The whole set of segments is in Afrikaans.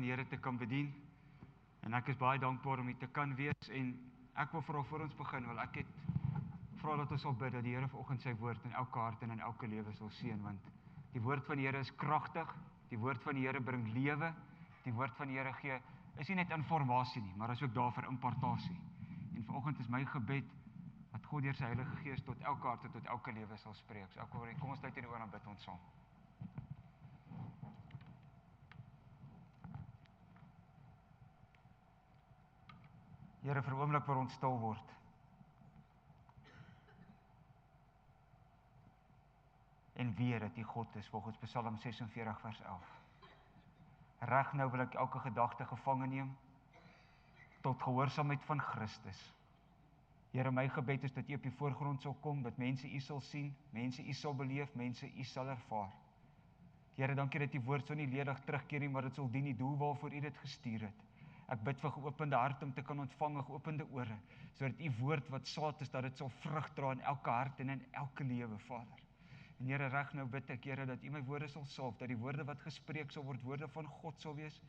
van die Here te kan bedien. En ek is baie dankbaar om hier te kan wees. En ek wil vra voor ons begin, wil ek vra dat ons sal bid dat die Here vanoggend sy woord in elke hart en in elke lewe sal seën, want die woord van die Here is kragtig, die woord van die Here bring lewe, die woord van die Here gee, is nie net informasie nie, maar is ook daar vir impartasie. En vanoggend is my gebed, dat God deur sy Heilige Gees tot elke hart en tot elke lewe sal spreek. So kom ons sluit in die oor en bid ons saam. Here, vir 'n oomblik waar ons stil word. En weet dat U God is, volgens Psalm 46 vers 11. Reg nou wil ek elke gedagte gevange neem, tot gehoorsaamheid van Christus. Here, my gebed is dat U op die voorgrond sal kom, dat mense U sal sien, mense U sal beleef, mense U sal ervaar. Here, dankie dat U woord so nie ledig terugkeer nie, maar dit sal dien die doel waarvoor U dit gestuur het. Ek bid vir geopende hart om te kan ontvang, geopende ore, sodat U woord wat saad is, dat dit sal vrug dra in elke hart en in elke lewe, Vader. En Here, reg nou bid ek, Here, dat U my woorde sal salf, dat die woorde wat gespreek sal word, woorde van God sal wees,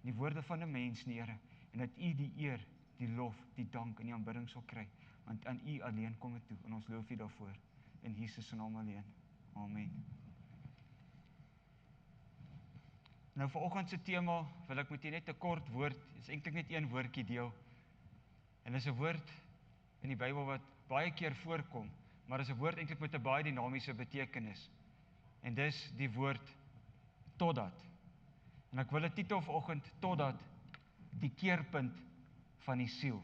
die woorde van 'n mens nie, Here, en dat U die eer, die lof, die dank en die aanbidding sal kry, want aan U alleen kom dit toe, en ons loof U daarvoor, in Jesus se naam alleen. Amen. Nou vanoggend se tema, wil ek met U net 'n kort woord, is eintlik net een woordjie deel, en dis 'n woord in die Bybel wat baie keer voorkom, maar is 'n woord eintlik met 'n baie dinamiese betekenis, en dis die woord totdat. En ek wil 'n titel vanoggend, totdat, die keerpunt van die siel.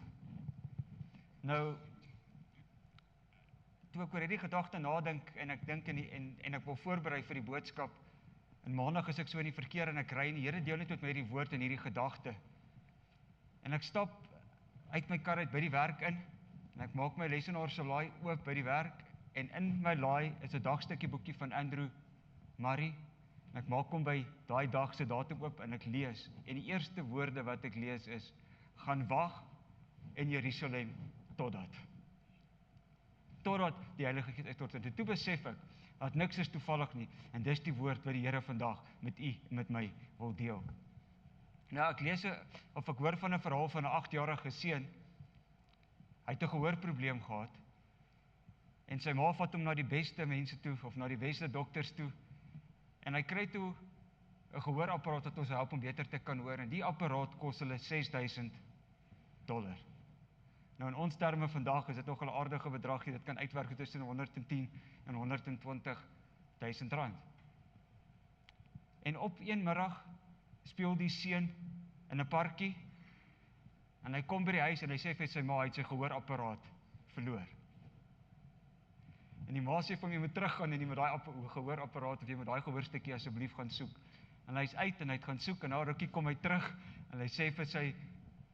Nou, toe ek oor hierdie gedagte nadink, en ek dink en ek wil voorberei vir die boodskap, en maandag is ek so in die verkeer, en ek ry, en die Here deel net met my hierdie woord en hierdie gedagte, en ek stap uit my kar uit by die werk in, en ek maak my lesenaar se laai oop by die werk, en in my laai is 'n dagstukkie boekie van Andrew Murray, en ek maak hom by daai dag se datum oop, en ek lees, en die eerste woorde wat ek lees is, gaan wag in Jerusalem totdat die Heilige Gees uitstort. En toe besef ek, dat niks is toevallig nie, en dis die woord wat die Here vandag met U en met my wil deel. Nou, ek hoor van 'n verhaal van 'n 8-jarige seun. Hy het 'n gehoorprobleem gehad, en sy ma vat hom na die beste mense toe, of na die beste dokters toe, en hy kry toe 'n gehoorapparaat wat ons help om beter te kan hoor, en die apparaat kos hulle $6,000. Nou in ons terme vandag is dit nog 'n aardige bedragie, dit kan uitwerk tussen 110 en 120.000 rand. En op een middag speel die seun in 'n parkie, en hy kom by die huis en hy sê vir sy ma, hy het sy gehoorapparaat verloor. En die ma sê vir hom, jy moet teruggaan en jy moet daai gehoorapparaat, of jy moet daai gehoorstukkie asseblief gaan soek. En hy is uit en hy het gaan soek, en na 'n rukkie kom hy terug, en hy sê vir sy,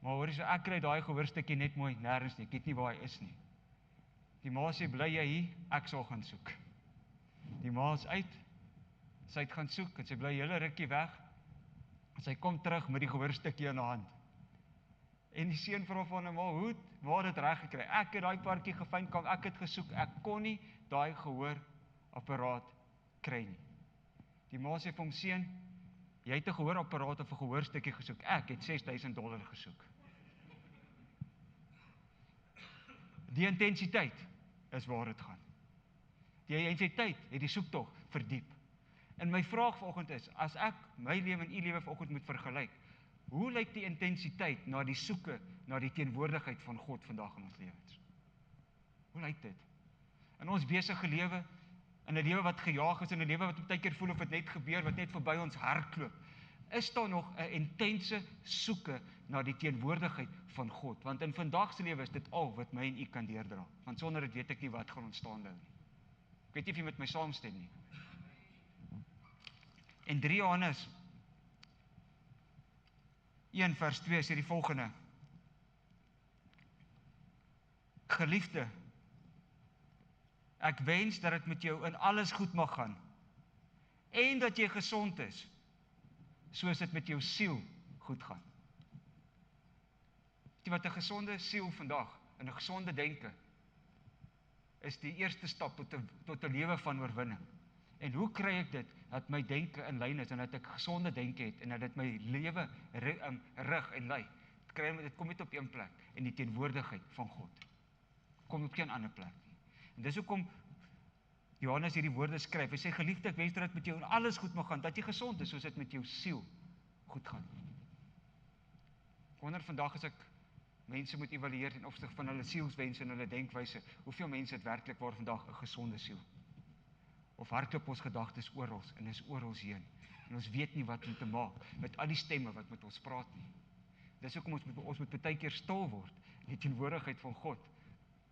maar hoor jy so, ek kry daai gehoorstukkie net mooi nêrens nie, ek weet nie waar hy is nie. Die ma sê, bly jy hier, ek sal gaan soek. Die ma is uit, sy het gaan soek, en sy bly hele rukkie weg, en sy kom terug met die gehoorstukkie in haar hand. En die seun vra van hom, waar het dit reg gekry? Ek het daai parkie gevind, ek het gesoek, ek kon nie daai gehoorapparaat kry nie. Die ma sê vir hom, seun, jy het 'n gehoorapparaat of 'n gehoorstukkie gesoek, ek het $6,000 gesoek. Die intensiteit is waar dit gaan. Die intensiteit het die soektog verdiep. En my vraag vanoggend is, as ek my lewe en u lewe vanoggend moet vergelyk, hoe lyk die intensiteit na die soeke, na die teenwoordigheid van God vandag in ons lewens? Hoe lyk dit? In ons besige lewe, in 'n lewe wat gejaag is, in 'n lewe wat baie keer voel of dit net gebeur, wat net verby ons hardloop, is daar nog 'n intense soeke na die teenwoordigheid van God? Want in vandag se lewe is dit al wat my en u kan deurdra. Want sonder dit weet ek nie wat gaan ontstaan nou nie. Ek weet nie of jy met my saamstem nie. En 3 Johannes 1 vers 2 sê die volgende: Geliefde, ek wens dat dit met jou in alles goed mag gaan, en dat jy gesond is, soos dit met jou siel goed gaan. Weet jy wat 'n gesonde siel vandag, en 'n gesonde denke, is die eerste stap tot 'n lewe van oorwinning. En hoe kry ek dit, dat my denke in lyn is, en dat ek gesonde denke het, en dat dit my lewe rig en lei? Dit kom net op een plek, in die teenwoordigheid van God. Kom op geen ander plek nie. En dis hoekom Johannes hierdie woorde skryf. Hy sê, geliefde, ek wens dat dit met jou en alles goed mag gaan, dat jy gesond is, soos dit met jou siel goed gaan. Ek wonder vandag as ek mense moet evalueer ten opsigte van hulle sielswense en hulle denkwyse, hoeveel mense het werklik waar vandag 'n gesonde siel? Of hardloop ons gedagtes oral en is oral heen. En ons weet nie wat om te maak met al die stemme wat met ons praat nie. Dis hoekom ons moet baie keer stil word in die teenwoordigheid van God.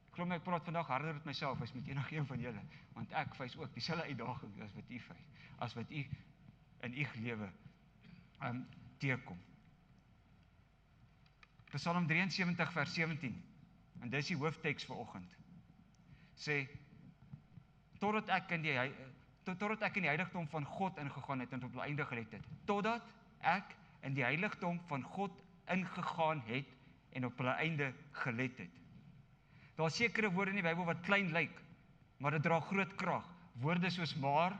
Ek glo my, ek praat vandag harder met myself as met enige een van julle, want ek face ook dieselfde uitdaging as wat u face, as wat u in u lewe teekom. Psalm 73 vers 17, en dis die hoofteks vir oggend, sê, totdat ek in die heiligdom van God ingegaan het en op die einde gelet het, totdat ek in die heiligdom van God ingegaan het en op hulle einde gelet het. Daar is sekere woorde in die Bybel wat klein lyk, maar dit dra groot krag. Woorde soos maar,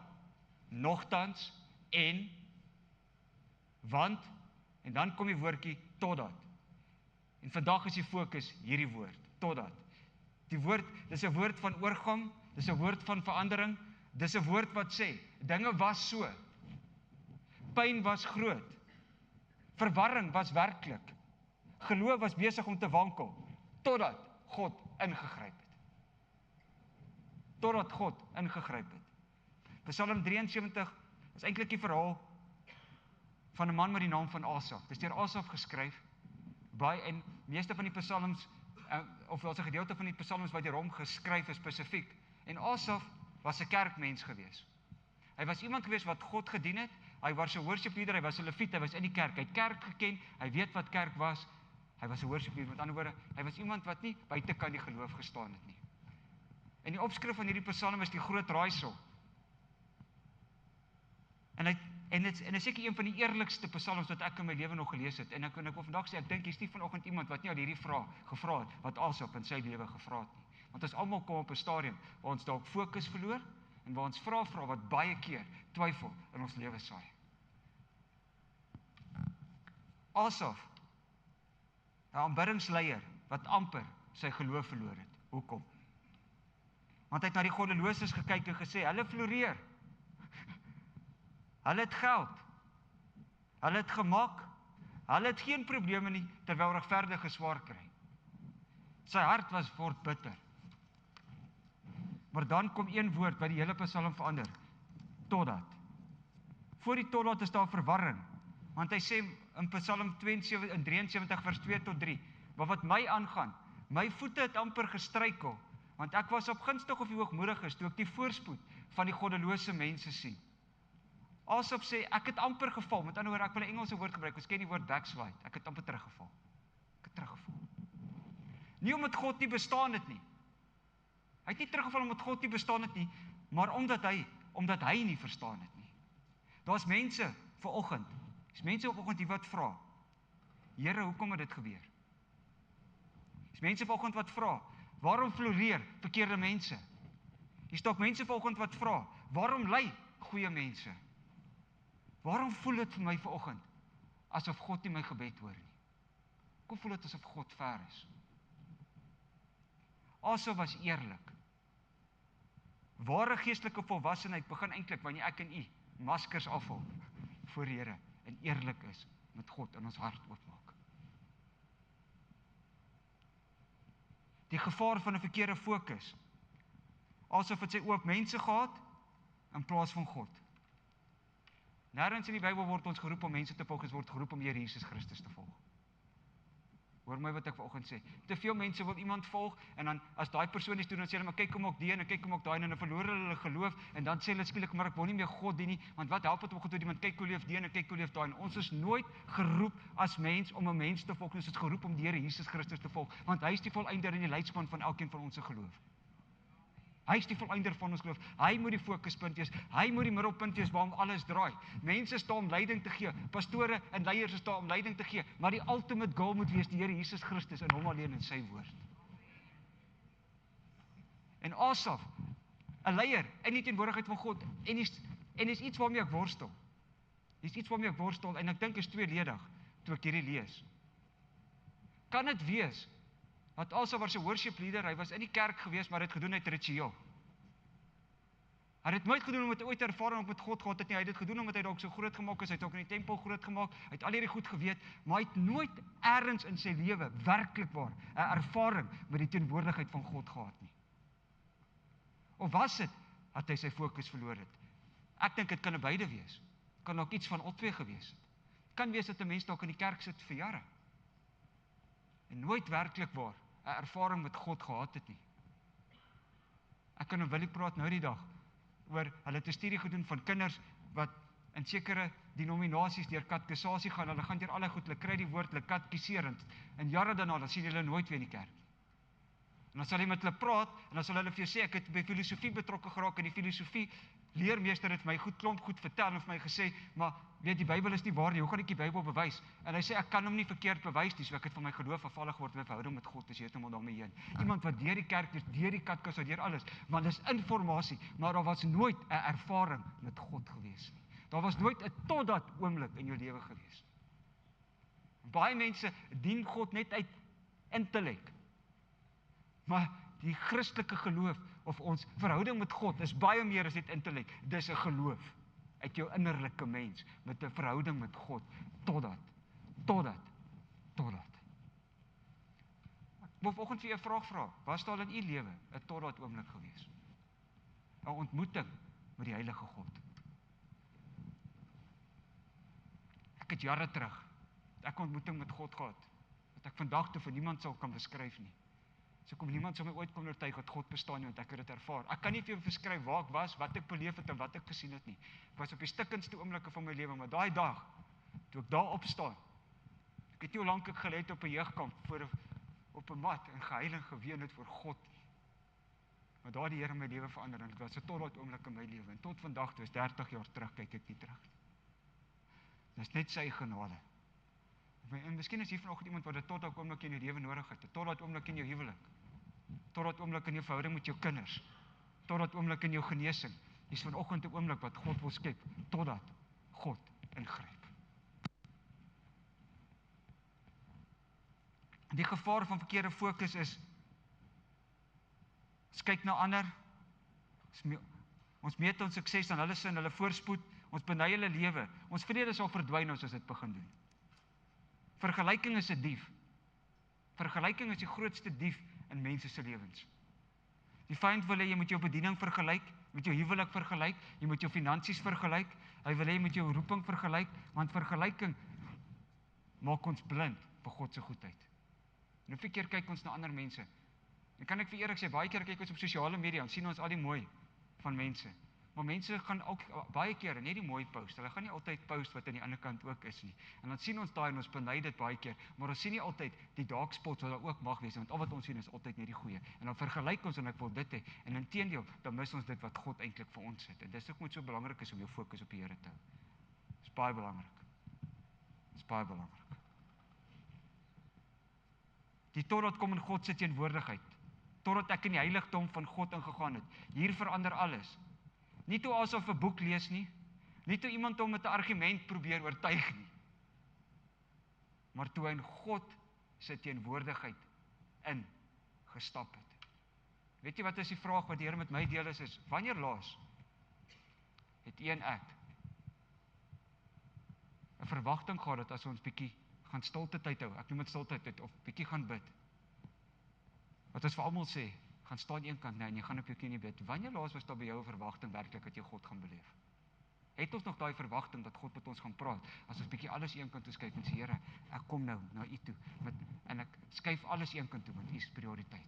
nogtans, en, want, en dan kom die woordjie totdat. En vandag is die fokus hierdie woord, totdat. Die woord, dis 'n woord van oorgang, dis 'n woord van verandering, dis 'n woord wat sê, dinge was so, pyn was groot, verwarring was werklik, geloof was besig om te wankel, totdat God ingegryp het. Totdat God ingegryp het. Psalm 73 is eintlik die verhaal van 'n man met die naam van Asaf. Dit is deur Asaf geskryf, en meeste van die psalms, of wel 'n gedeelte van die psalms wat deur hom geskryf is spesifiek. En Asaf was 'n kerkmens gewees. Hy was iemand gewees wat God gedien het. Hy was 'n worship leader, hy was 'n leviet, hy was in die kerk. Hy het kerk geken, hy weet wat kerk was. Hy was 'n worship leader, met ander woorde, hy was iemand wat nie buitekant die geloof gestaan het nie. En die opskrif van hierdie psalm is die groot raaisel. En dit is seker een van die eerlikste psalms wat ek in my lewe nog gelees het. En ek wil vandag sê, ek dink hier's nie vanoggend iemand wat nie al hierdie vraag gevra het, wat Asaf in sy lewe gevra het nie. Want ons almal kom op 'n stadium waar ons dalk fokus verloor, en waar ons vra wat baie keer twyfel in ons lewe saai. Asaf, 'n aanbiddingsleier wat amper sy geloof verloor het. Hoekom? Want hy het na die goddeloses gekyk en gesê, hulle floreer. Hulle het geld. Hulle het gemak. Hulle het geen probleme nie, terwyl regverdiges swaar kry. Sy hart word bitter. Maar dan kom een woord wat die hele psalm verander. Totdat. Voor die totdat is daar verwarring. Want hy sê in Psalm 73 vers 2 tot 3, maar wat my aangaan, my voete het amper gestruikel, want ek was opgunstig of hoogmoedig is, toe ek die voorspoed van die goddelose mense sien. Asaf sê, ek het amper geval, met ander woorde, ek wil 'n Engelse woord gebruik, ons ken die woord backslide, ek het amper teruggeval. Nie omdat God nie bestaan het nie. Hy het nie teruggeval omdat God nie bestaan het nie, maar omdat hy nie verstaan het nie. Daar's mense vanoggend, hier wat vra, Here, hoekom het dit gebeur? Daar's mense vanoggend wat vra, waarom floreer verkeerde mense? Hier's dalk mense vanoggend wat vra, waarom ly goeie mense? Waarom voel dit vir my vanoggend asof God nie my gebed hoor nie? Hoekom voel dit asof God ver is? Asaf was eerlik. Ware geestelike volwassenheid begin eintlik wanneer ek en u maskers afhaal voor die Here en eerlik is met God in ons hart oopmaak. Die gevaar van 'n verkeerde fokus. Asaf het sy oop mense gehad in plaas van God. Nêrens in die Bybel word ons geroep om mense te volg, ons word geroep om Here Jesus Christus te volg. Hoor my wat ek vanoggend sê. Te veel mense wil iemand volg, en dan as daai persoon iets doen, dan sê hulle, maar kyk kom ook die en kyk kom ook daai, en dan verloor hulle geloof, en dan sê hulle skielik, maar ek wil nie meer God dien nie, want wat help dit om God te dien, want kyk hoe leef die en kyk hoe leef daai, en ons is nooit geroep as mens om 'n mens te volg, ons is geroep om die Here Jesus Christus te volg, want hy is die volëinder en die leidsman van elkeen van ons se geloof. Hy is die volëinder van ons geloof. Hy moet die fokuspunt wees. Hy moet die middelpunt wees waarom alles draai. Mense staan om leiding te gee. Pastore en leiers staan om leiding te gee. Maar die ultimate goal moet wees die Here Jesus Christus en hom alleen en sy woord. En Asaf 'n leier in die teenwoordigheid van God, en is iets waarmee ek worstel. Dis iets waarmee ek worstel, en ek dink is tweeledig, toe ek hierdie lees. Kan dit wees, dat Asa was 'n worship leader, hy was in die kerk gewees, maar hy het gedoen uit ritueel. Hy het nooit gedoen omdat hy ooit ervaring met God gehad het nie, hy het dit gedoen omdat hy dalk so groot gemaak is, hy het ook in die tempel groot gemaak, hy het al hierdie goed geweet, maar hy het nooit ergens in sy lewe, werklik waar, 'n ervaring met die teenwoordigheid van God gehad nie. Of was dit, dat hy sy fokus verloor het? Ek dink dit kan 'n beide wees, kan ook iets van albei gewees het. Kan wees dat 'n mens dalk in die kerk sit vir jare, en nooit werklik waar, 'n ervaring met God gehad het nie. Ek kan met Willie praat nou die dag, oor, hulle het 'n studie gedoen van kinders, wat in sekere denominasies deur katekisasie gaan, hulle gaan deur alle goed, hulle kry die woord, hulle katkiserend, en jare daarna, dan sien hulle nooit weer in die kerk. En dan sal jy met hulle praat, en dan sal hulle vir jou sê, ek het by filosofie betrokke geraak, en die filosofie leermeester het my klomp goed vertel, en vir my gesê, maar weet, die Bybel is nie waar nie, hoe gaan ek die Bybel bewys? En hy sê, ek kan hom nie verkeerd bewys nie, so ek het van my geloof afvallig geword, my verhouding met God is heeltemal daarmee heen. Iemand wat deur die kerk is, deur die katekisa, deur alles, want dis informasie, maar daar was nooit 'n ervaring met God gewees nie. Daar was nooit 'n totdat oomblik in jou lewe gewees nie. Baie mense dien God net uit intellek, maar die Christelike geloof, of ons verhouding met God, is baie meer as net intellek, dis 'n geloof, uit jou innerlike mens, met 'n verhouding met God, totdat. Ek wil vanoggend vir jou 'n vraag vra, was daar in u lewe 'n totdat oomblik gewees? 'n ontmoeting met die heilige God. Ek het jare terug, ek 'n ontmoeting met God gehad, wat ek vandag toe vir niemand sal kan beskryf nie. So kom niemand sal my ooit kom oortuig dat God bestaan nie, want ek het dit ervaar. Ek kan nie vir jou beskryf waar ek was, wat ek beleef het en wat ek gesien het nie. Ek was op die stikkendste oomblikke van my lewe, maar daai dag, toe ek daar opstaan, ek het nie hoe lank ek gelê het op 'n jeugkamp, op 'n mat, en gehuil en geween het voor God. Maar daar die Here my lewe verander, en dit was 'n totdat oomblik in my lewe, en tot vandag, toe is 30 jaar terug, kyk ek nie terug. Dis net sy genade. En miskien is hier vanoggend iemand wat 'n totdat oomblik in jou lewe nodig het, 'n totdat oomblik in jou huwelik, totdat oomblik in jou verhouding met jou kinders, totdat oomblik in jou genesing. Dis vanoggend 'n oomblik wat God wil skep, totdat God ingryp. Die gevaar van verkeerde fokus is, ons kyk na ander, ons meet ons sukses aan hulle sin, hulle voorspoed, ons beny hulle lewe, ons vrede sal verdwyn as ons dit begin doen. Vergelyking is 'n dief. Vergelyking is die grootste dief in mense se lewens. Die vyand wil hê jy moet jou bediening vergelyk, met jou huwelik vergelyk, jy moet jou finansies vergelyk, hy wil hê jy moet jou roeping vergelyk, want vergelyking maak ons blind vir God se goedheid. En hoeveel keer kyk ons na ander mense? En kan ek vir eerlik sê, baie keer kyk ons op sosiale media, en sien ons al die mooi van mense. Maar mense gaan ook baie keer net die mooi post, hulle gaan nie altyd post wat aan die ander kant ook is nie. En dan sien ons daai en ons beny dit baie keer, maar ons sien nie altyd die dark spots wat daar ook mag wees, want al wat ons sien is altyd net die goeie. En dan vergelyk ons en ek wil dit hê, en inteendeel, dan mis ons dit wat God eintlik vir ons het. En dis hoekom dit so belangrik is om jou fokus op die Here te hou. Dis baie belangrik. Dis baie belangrik. Die totdat kom in God se teenwoordigheid, totdat ek in die heiligdom van God ingegaan het. Hier verander alles. Nie toe asof 'n boek lees nie, nie toe iemand hom met 'n argument probeer oortuig nie, maar toe hy in God se teenwoordigheid ingestap het. Weet jy wat is die vraag wat die Here met my deel is wanneer laas het u en ek 'n verwagting gehad dat as ons bietjie gaan stilte tyd hou, ek noem dit stilte tyd, of bietjie gaan bid, wat ons vir almal sê, gaan staan een kant, nee, en jy gaan op jou knie bid. Wanneer laas was daar by jou 'n verwagting werklik dat jy God gaan beleef? Het ons nog daai verwagting dat God met ons gaan praat, as ons bietjie alles een kant toe skuif en sê, Here, ek kom nou na u toe, en ek skuif alles een kant toe, want u is prioriteit.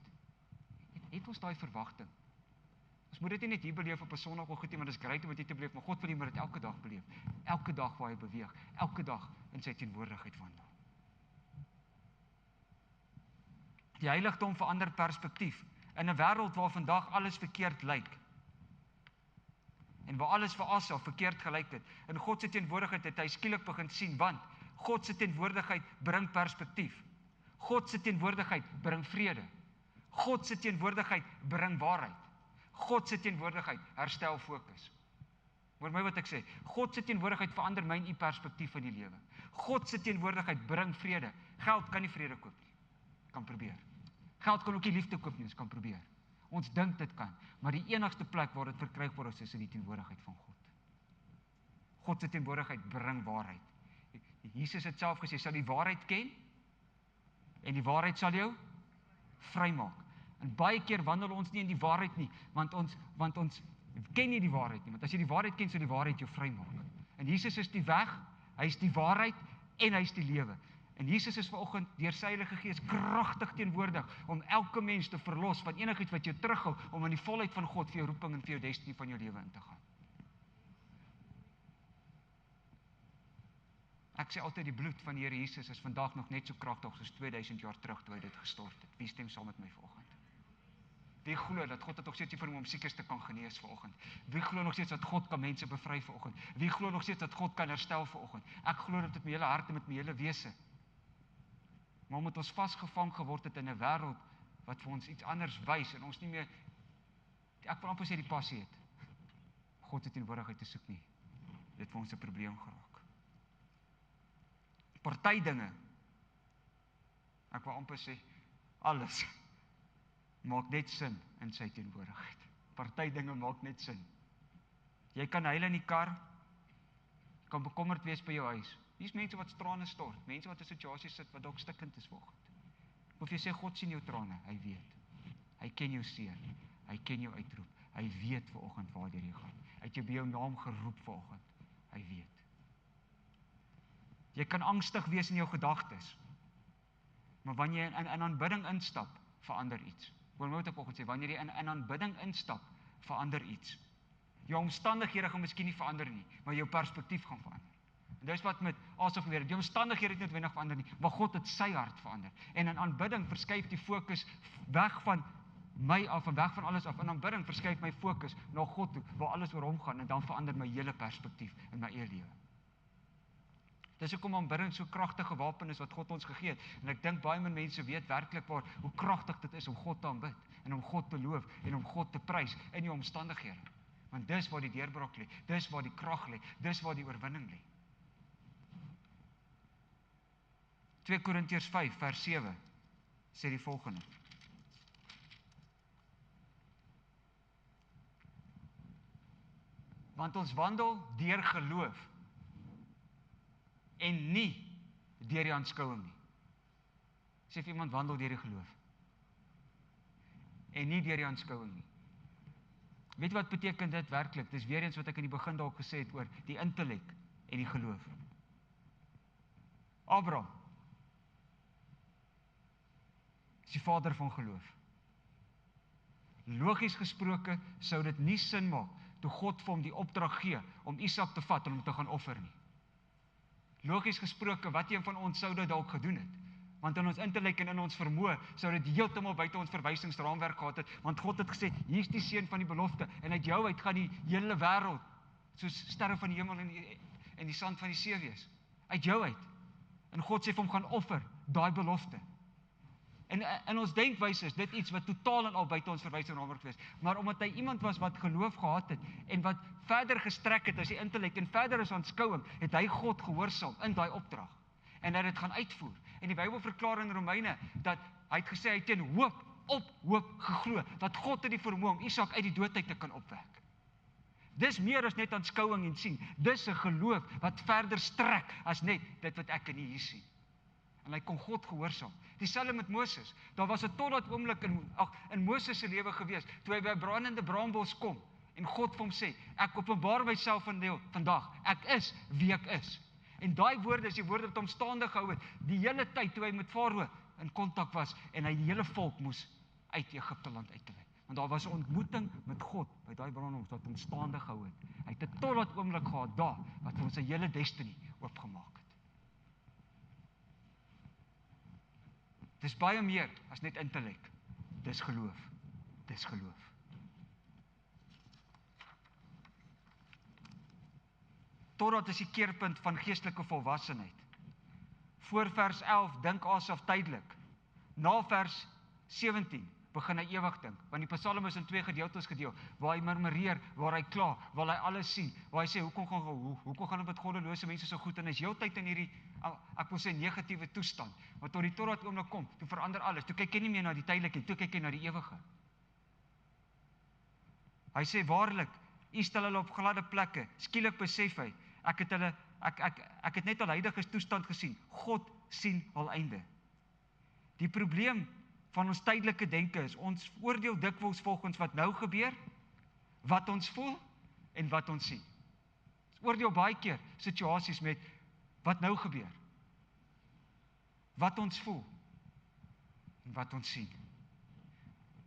Het ons daai verwagting? Ons moet dit nie net hier beleef op 'n Sondagoggend nie, want dit is great om dit te beleef, maar God wil hê moet dit elke dag beleef. Elke dag waar hy beweeg, elke dag in sy teenwoordigheid wandel. Die heiligdom verander perspektief. In 'n wêreld waar vandag alles verkeerd lyk, en waar alles vir Asa verkeerd gelyk het, in God se teenwoordigheid het hy skielik begin sien, want God se teenwoordigheid bring perspektief. God se teenwoordigheid bring vrede. God se teenwoordigheid bring waarheid. God se teenwoordigheid herstel fokus. Hoor my wat ek sê, God se teenwoordigheid verander my en u perspektief in die lewe. God se teenwoordigheid bring vrede. Geld kan nie vrede koop nie. Kan probeer. Geld kan ook nie liefde koop nie, ons kan probeer. Ons dink dit kan, maar die enigste plek waar dit verkrygbaar is in die teenwoordigheid van God. God se teenwoordigheid bring waarheid. Jesus het self gesê, sal die waarheid ken, en die waarheid sal jou vrymaak. En baie keer wandel ons nie in die waarheid nie, want ons ken nie die waarheid nie, want as jy die waarheid ken, sal die waarheid jou vrymaak. En Jesus is die weg, hy is die waarheid, en hy is die lewe. En Jesus is vanoggend deur sy Heilige Gees kragtig teenwoordig om elke mens te verlos van enigiets wat jou terughou om in die volheid van God vir jou roeping en vir jou destiny van jou lewe in te gaan. Ek sê altyd die bloed van die Here Jesus is vandag nog net so kragtig soos 2000 jaar terug toe hy dit gestort het. Wie stem saam met my vanoggend? Wie glo dat God het nog steeds vir hom siekes te kan genees vanoggend? Wie glo nog steeds dat God kan mense bevry vanoggend? Wie glo nog steeds dat God kan herstel vanoggend? Ek glo dit met my hele hart en met my hele wese. Maar omdat ons vasgevang geword het in 'n wêreld wat vir ons iets anders wys en ons nie meer, ek wil amper sê die passie het, God se teenwoordigheid te soek nie. Dit vir ons 'n probleem geraak. Party dinge, ek wil amper sê, alles maak net sin in sy teenwoordigheid. Party dinge maak net sin. Jy kan huil in die kar, kan bekommerd wees by jou huis. Hier's mense wat trane stort, mense wat in situasies sit wat dalk stikkend is vanoggend. Of jy sê God sien jou trane, hy weet. Hy ken jou seer, hy ken jou uitroep. Hy weet vanoggend waartoe jy gaan. Hy het jou by jou naam geroep vanoggend. Hy weet. Jy kan angstig wees in jou gedagtes. Maar wanneer jy in aanbidding instap, verander iets. Hoor my wat ek vanoggend sê, wanneer jy in aanbidding instap, verander iets. Jou omstandighede gaan miskien nie verander nie, maar jou perspektief gaan verander. En dis wat met Asaf gebeur het. Die omstandighede het nie noodwendig verander nie, maar God het sy hart verander. En in aanbidding verskuif die fokus weg van my af en weg van alles af. In aanbidding verskuif my fokus na God toe, waar alles oor hom gaan, en dan verander my hele perspektief in my eie lewe. Dis hoekom aanbidding so kragtige wapen is wat God ons gegee het. En ek dink baie min mense weet werklik waar hoe kragtig dit is om God te aanbid en om God te loof en om God te prys in jou omstandighede. Want dis waar die deurbraak lê, dis waar die krag lê, dis waar die oorwinning lê. 2 Korintiërs 5 vers 7 sê die volgende. Want ons wandel deur geloof en nie deur die aanskouing nie. Sê vir iemand wandel deur die geloof en nie deur die aanskouing nie. Weet wat beteken dit werklik? Dis weer eens wat ek in die begin dalk gesê het oor die intellek en die geloof. Abraham is die vader van geloof. Logies gesproke sou dit nie sin maak toe God vir hom die opdrag gee om Isak te vat en hom te gaan offer nie. Logies gesproke, wat een van ons sou dit dalk gedoen het? Want in ons intellek en in ons vermoë sou dit heeltemal buite ons verwysingsraamwerk gehad het, want God het gesê, hier is die seun van die belofte, en uit jou uit gaan die hele wêreld, soos sterre van die hemel en die sand van die see wees. Uit jou uit. En God sê vir hom gaan offer, daai belofte. En in ons denkwyse is dit iets wat totaal en al buite ons verwysingsraamwerk is. Maar omdat hy iemand was wat geloof gehad het, en wat verder gestrek het as die intellek, en verder as aanskouing, het hy God gehoorsaam in daai opdrag. En hy het dit gaan uitvoer. En die Bybel verklaar in Romeine, dat hy het gesê, hy het teen hoop op hoop geglo, dat God het die vermoë om Isak uit die dood uit te kan opwek. Dis meer as net aanskouing en sien. Dis 'n geloof wat verder strek as net dit wat ek en hier sien. En hy kon God gehoorsaam. Dieselfde met Moses. Daar was 'n tot dat oomblik in Moses se lewe gewees, toe hy by 'n brandende braambos kom, en God vir hom sê, ek openbaar myself vandag, ek is wie ek is. En daai woorde is die woorde wat hom staande gehou het, die hele tyd toe hy met Farao in kontak was, en hy die hele volk moes uit Egipte land uitlei. Want daar was 'n ontmoeting met God, by daai brandbos wat hom staande gehou het. Hy het 'n tot dat oomblik gehad daar, wat vir hom sy hele destiny oopgemaak het. Dis baie meer as net intellek. Dis geloof. Dis geloof. Totdat is die keerpunt van geestelike volwassenheid. Voor vers 11 dink Asaf tydelik. Na vers 17 begin hy ewig dink. Want die Psalm is in 2 gedeeltes gedeel, waar hy murmureer, waar hy kla, waar hy alles sien, waar hy sê, hoekom gaan dit met goddelose mense so goed, en hy is heeltyd in hierdie, ek wil sê negatiewe toestand, want tot die totdat oomblik kom, toe verander alles, toe kyk hy nie meer na die tydelike, toe kyk hy na die ewige. Hy sê, waarlik, U stel hulle op gladde plekke, skielik besef hy, ek het net al huidige toestand gesien, God sien al einde. Die probleem van ons tydelike denke is, ons oordeel dikwels volgens wat nou gebeur, wat ons voel en wat ons sien. Ons oordeel baie keer situasies met wat nou gebeur, wat ons voel en wat ons sien.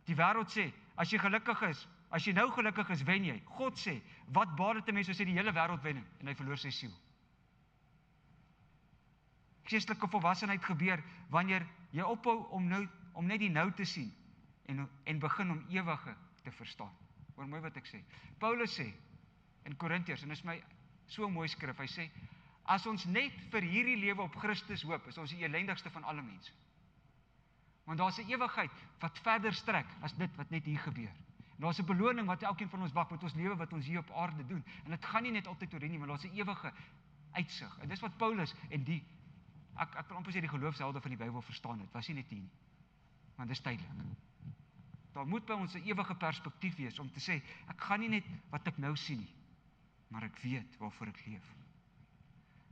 Die wêreld sê, as jy gelukkig is, as jy nou gelukkig is, wen jy. God sê, wat baat dit 'n mens as hy die hele wêreld wen en hy verloor sy siel? Geestelike volwassenheid gebeur wanneer jy ophou om net die nou te sien en begin om ewige te verstaan. Hoor mooi wat ek sê. Paulus sê in Korintiërs, en dit is my so mooi skrif, hy sê, as ons net vir hierdie lewe op Christus hoop, is ons die elendigste van alle mense. Want daar is 'n ewigheid wat verder strek as dit wat net hier gebeur. En daar is 'n beloning wat elkeen van ons wag met ons lewe wat ons hier op aarde doen. En dit gaan nie net altyd oor nie, maar daar is 'n ewige uitsig. En dis wat Paulus en ek wil amper sê die geloofshelde van die Bybel verstaan het, was nie net hier nie, want dit is tydelik. Daar moet by ons 'n ewige perspektief wees om te sê, ek gaan nie net wat ek nou sien nie, maar ek weet waarvoor ek leef.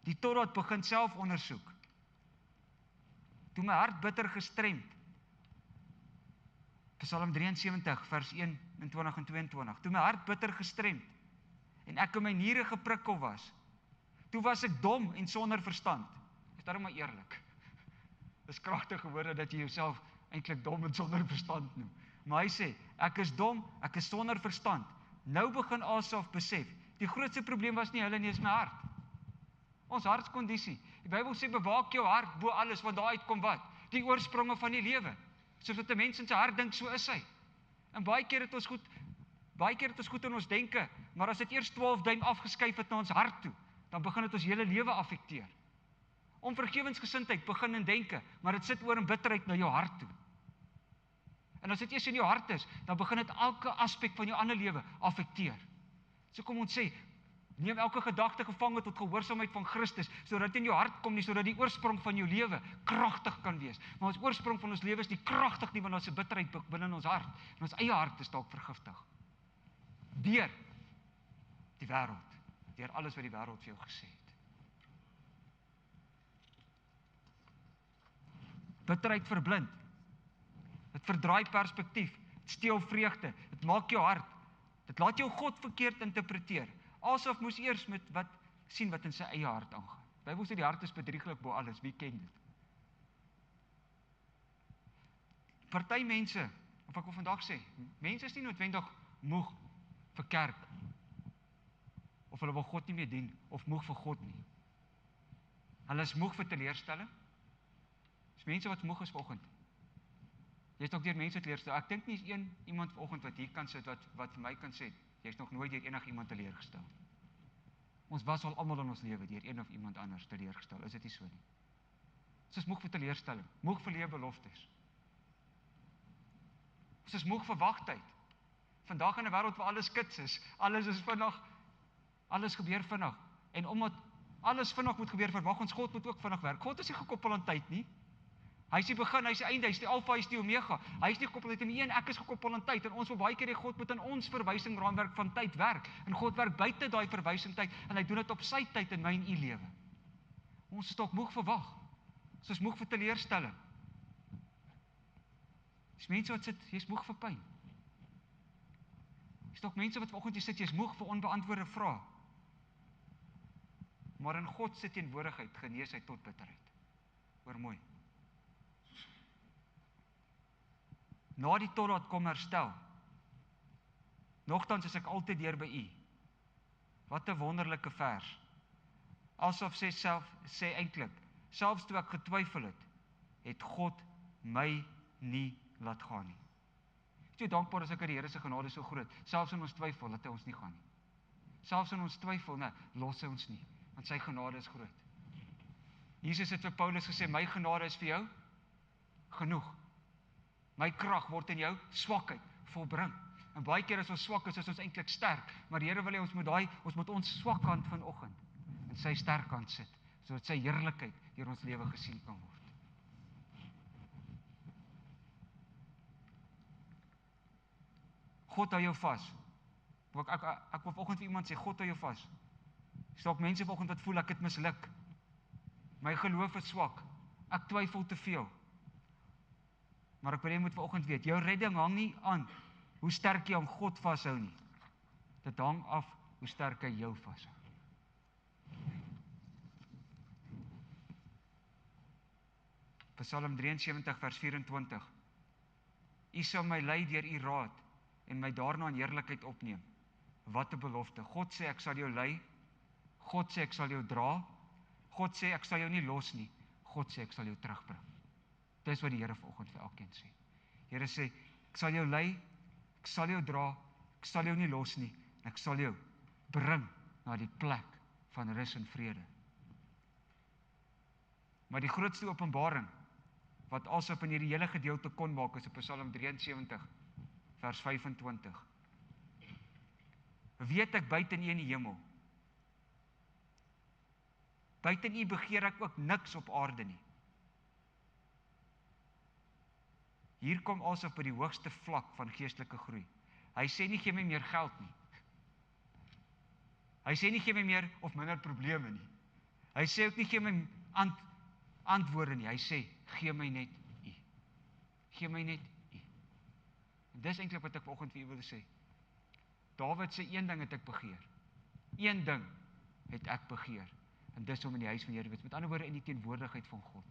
Die totdat begin self ondersoek. Toe my hart bitter gestremd, Psalm 73 vers 21 en 22, toe my hart bitter gestremd, en ek in my niere geprikkel was, toe was ek dom en sonder verstand. Is daarom maar eerlik. Dis kragtige woorde dat jy jouself eintlik dom en sonder verstand noem. Maar hy sê, ek is dom, ek is sonder verstand. Nou begin Asaf besef, die grootste probleem was nie hulle nie, is my hart. Ons hartskondisie. Die Bybel sê, bewaak jou hart bo alles, want daaruit kom wat? Die oorspronge van die lewe. Soos wat 'n mens in sy hart dink, so is hy. En baie keer het ons goed in ons denke, maar as dit eers 12 duim afgeskuif het na ons hart toe, dan begin dit ons hele lewe affekteer. Onvergewensgesindheid begin in denke, maar dit sit oor in bitterheid na jou hart toe. En as dit eers in jou hart is, dan begin dit elke aspek van jou ander lewe affekteer. So kom ons sê, neem elke gedagte gevange tot gehoorsaamheid van Christus, sodat dit in jou hart kom nie, sodat die oorsprong van jou lewe kragtig kan wees. Maar ons oorsprong van ons lewe is nie kragtig nie, want ons se bitterheid binne in ons hart. En ons eie hart is dalk vergiftig. Deur die wêreld, deur alles wat die wêreld vir jou gesê het. Bitterheid verblind. Dit verdraai perspektief, dit steel vreugde, dit maak jou hard, dit laat jou God verkeerd interpreteer. Asaf moes eers met wat sien wat in sy eie hart aangaan. Die Bybel sê die hart is bedrieglik bo alles, wie ken dit? Party mense, of ek wil vandag sê, mense is nie noodwendig moeg vir kerk, of hulle wil God nie meer dien, of moeg vir God nie. Hulle is moeg vir teleurstelling. Dis mense wat moeg is vanoggend. Jy is ook deur mense teleurgestel. Ek dink nie is iemand vanoggend wat hier kan sit, wat vir my kan sê, jy is nog nooit deur enig iemand teleurgestel. Ons was al almal in ons lewe deur een of iemand anders teleurgestel, is dit nie so nie? Ons is moeg vir teleurstelling, moeg vir lewe beloftes. Ons is moeg vir wagtyd. Vandag in 'n wêreld waar alles kits is, alles is vinnig, alles gebeur vinnig. En omdat alles vinnig moet gebeur, verwag ons God moet ook vinnig werk. God is nie gekoppel aan tyd nie. Hy is die begin, hy is die einde, hy is die alfa, hy is die omega. Hy is nie gekoppel aan tyd nie, ek is gekoppel aan tyd. En ons wil baie keer hê God moet in ons verwysing raamwerk van tyd werk. En God werk buite daai verwysing tyd en hy doen dit op sy tyd in my en u lewe. Ons is dalk moeg vir wag. Ons is moeg vir teleurstelling. Dis mense wat sit, jy's moeg vir pyn. Dis dalk mense wat vanoggend hier sit, jy's moeg vir onbeantwoorde vrae. Maar in God se teenwoordigheid genees hy tot bitterheid. Hoor mooi. Na die totdat kom herstel. Nogtans is ek altyd deur by u. Wat 'n wonderlike vers. Asaf sê eintlik, selfs toe ek getwyfel het God my nie laat gaan nie. Ek is so dankbaar as ek die Here se genade so groot, selfs in ons twyfel laat hy ons nie gaan nie. Selfs in ons twyfel, los hy ons nie, want sy genade is groot. Jesus het vir Paulus gesê, my genade is vir jou genoeg. My krag word in jou swakheid volbring. En baie keer as ons swak is ons eintlik sterk, maar die Here wil hê ons moet ons swak kant vanoggend in sy sterk kant sit, sodat sy heerlikheid deur ons lewe gesien kan word. God hou jou vas. Ek wil vanoggend vir iemand sê, God hou jou vas. Dalk mense vanoggend wat voel ek het misluk. My geloof is swak. Ek twyfel te veel. Maar ek wil jy moet vanoggend weet, jou redding hang nie aan hoe sterk jy aan God vashou nie. Dit hang af hoe sterk hy jou vashou. Psalm 73 vers 24. U sal my lei deur u raad en my daarna in heerlikheid opneem. Wat 'n belofte. God sê ek sal jou lei. God sê ek sal jou dra. God sê ek sal jou nie los nie. God sê ek sal jou terugbring. Dis wat die Here vanoggend vir elkeen sê. Die Here sê ek sal jou lei, ek sal jou dra, ek sal jou nie los nie en ek sal jou bring na die plek van rus en vrede. Maar die grootste openbaring wat asof in hierdie hele gedeelte kon maak is op Psalm 73 vers 25. Weet ek buite U in die hemel. Buite U begeer ek ook niks op aarde nie. Hier kom asof by die hoogste vlak van geestelike groei. Hy sê nie gee my meer geld nie. Hy sê nie gee my meer of minder probleme nie. Hy sê ook nie gee my antwoorde nie. Hy sê gee my net U. Gee my net U. En dis eintlik wat ek vanoggend vir u wil sê. Dawid sê een ding het ek begeer. Een ding het ek begeer. En dis om in die huis van die Here te wees. Met ander woorde in die teenwoordigheid van God.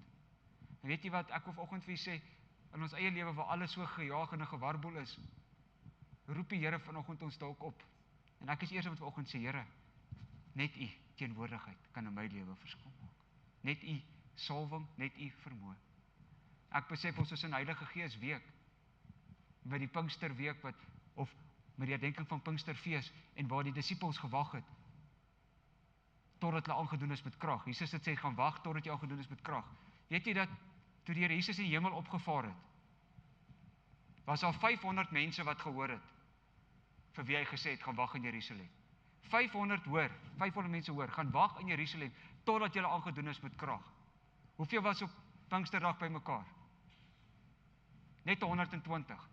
En weet jy wat ek wil vanoggend vir u sê, in ons eie lewe waar alles so gejaag en gewarboel is, roep die Here vanoggend ons dalk op. En ek is eers wat vanoggend sê, Here, net U teenwoordigheid kan in my lewe verskil maak. Net U salwing, net U vermoë. Ek besef ons is in Heilige Gees week, met die Pinksterweek of met die herdenking van Pinksterfees en waar die disippels gewag het totdat hulle aangedoen is met krag. Jesus het sê gaan wag totdat jy aangedoen is met krag. Weet jy dat toe die Here Jesus in die hemel opgevaar het, was al 500 mense wat gehoor het vir wie hy gesê het gaan wag in Jerusalem. 500 mense hoor, gaan wag in Jerusalem totdat jy aangedoen is met krag. Hoeveel was op Pinksterdag bymekaar? Net 120.